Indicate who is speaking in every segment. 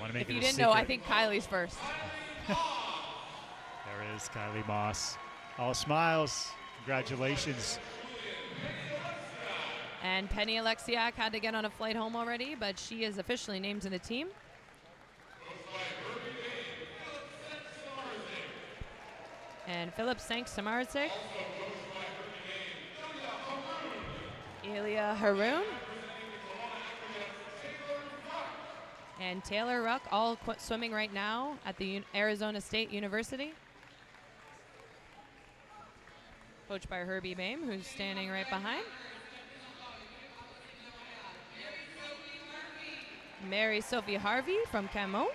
Speaker 1: If you didn't know, I think Kylie's first.
Speaker 2: There is Kylie Moss. All smiles. Congratulations.
Speaker 1: And Penny Alexiak had to get on a flight home already, but she is officially named to the team. And Philip Sank-Samarczyk, Ilya Haroun, and Taylor Ruck, all swimming right now at the Arizona State University. Coached by Herbie Boehm, who's standing right behind. Mary Sophie Harvey from Camo.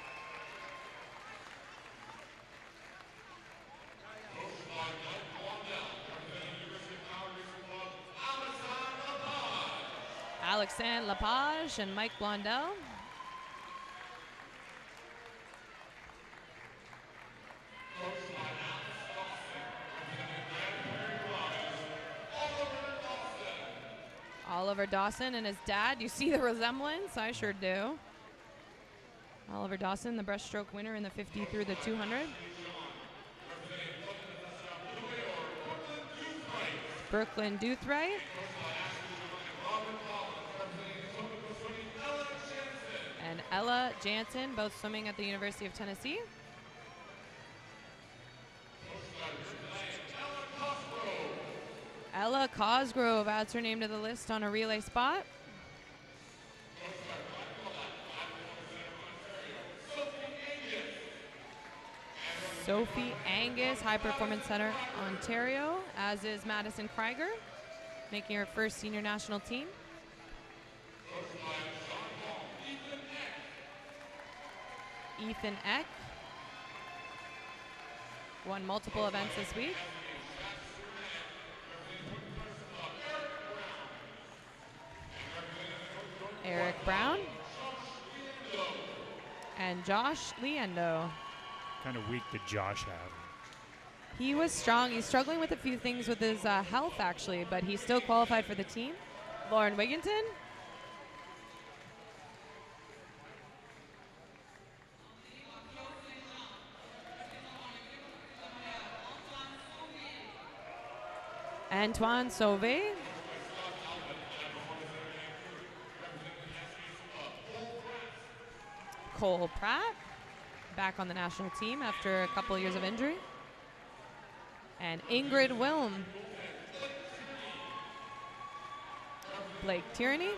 Speaker 1: Alexandre Lepage and Mike Blondell. Oliver Dawson and his dad. You see the resemblance? I sure do. Oliver Dawson, the breaststroke winner in the 50 through the 200. Brooklyn Doothright. And Ella Jansen, both swimming at the University of Tennessee. Ella Cosgrove adds her name to the list on a relay spot. Sophie Angus, High Performance Center, Ontario, as is Madison Krieger, making her first senior national team. Ethan Eck won multiple events this week. Eric Brown and Josh Liendo.
Speaker 2: Kind of weak did Josh have?
Speaker 1: He was strong. He's struggling with a few things with his health, actually, but he still qualified for the team. Lauren Wigginton. Antoine Sauvé. Cole Pratt, back on the national team after a couple of years of injury. And Ingrid Wilm. Blake Tierney.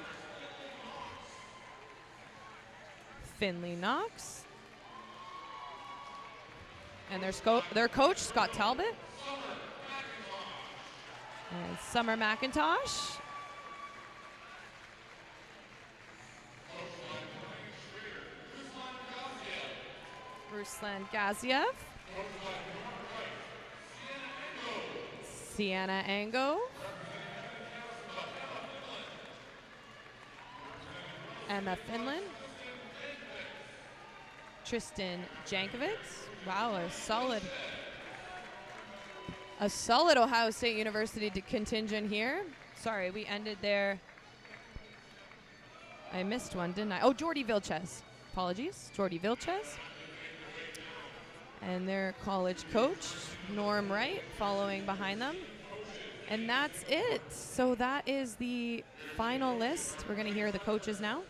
Speaker 1: Finley Knox. And their coach, Scott Talbot. And Summer McIntosh. Ruslan Gaziev. Sienna Ango. Emma Finland. Tristan Jankovic. Wow, a solid Ohio State University contingent here. Sorry, we ended there. I missed one, didn't I? Oh, Jordy Vilches. Apologies, Jordy Vilches. And their college coach, Norm Wright, following behind them. And that's it. So that is the final list. We're going to hear the coaches now.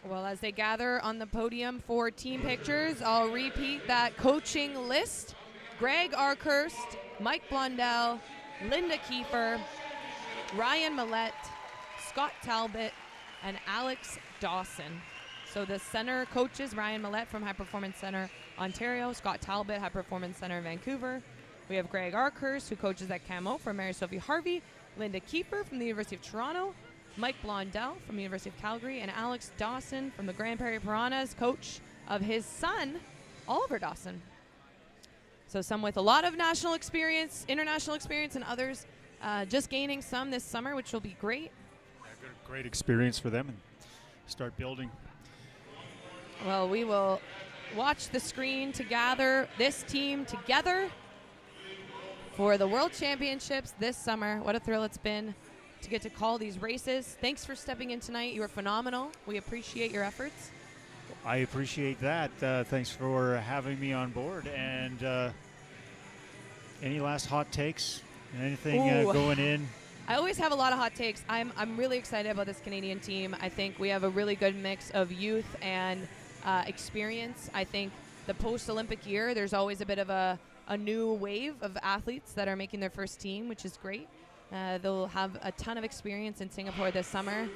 Speaker 1: Well, as they gather on the podium for team pictures, I'll repeat that coaching list. Greg Arkhurst, Mike Blondell, Linda Kiefer, Ryan Millette, Scott Talbot, and Alex Dawson. So the center coaches, Ryan Millette from High Performance Center, Ontario, Scott Talbot, High Performance Center, Vancouver. We have Greg Arkhurst, who coaches at Camo for Mary Sophie Harvey, Linda Kiefer from the University of Toronto, Mike Blondell from the University of Calgary, and Alex Dawson from the Grand Prairie Piranhas, coach of his son, Oliver Dawson. So some with a lot of national experience, international experience, and others just gaining some this summer, which will be great.
Speaker 2: Great experience for them and start building.
Speaker 1: Well, we will watch the screen to gather this team together for the World Championships this summer. What a thrill it's been to get to call these races. Thanks for stepping in tonight. You were phenomenal. We appreciate your efforts.
Speaker 2: I appreciate that. Thanks for having me on board. And any last hot takes? Anything going in?
Speaker 1: I always have a lot of hot takes. I'm really excited about this Canadian team. I think we have a really good mix of youth and experience. I think the post-Olympic year, there's always a bit of a new wave of athletes that are making their first team, which is great. They'll have a ton of experience in Singapore this summer.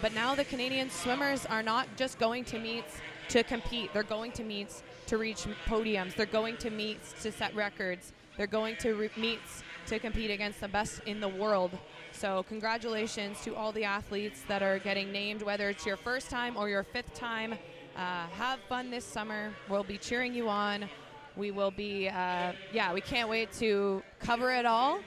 Speaker 1: But now the Canadian swimmers are not just going to meets to compete. They're going to meets to reach podiums. They're going to meets to set records. They're going to meets to compete against the best in the world. So congratulations to all the athletes that are getting named, whether it's your first time or your fifth time. Have fun this summer. We'll be cheering you on. We will be, we can't wait to cover it all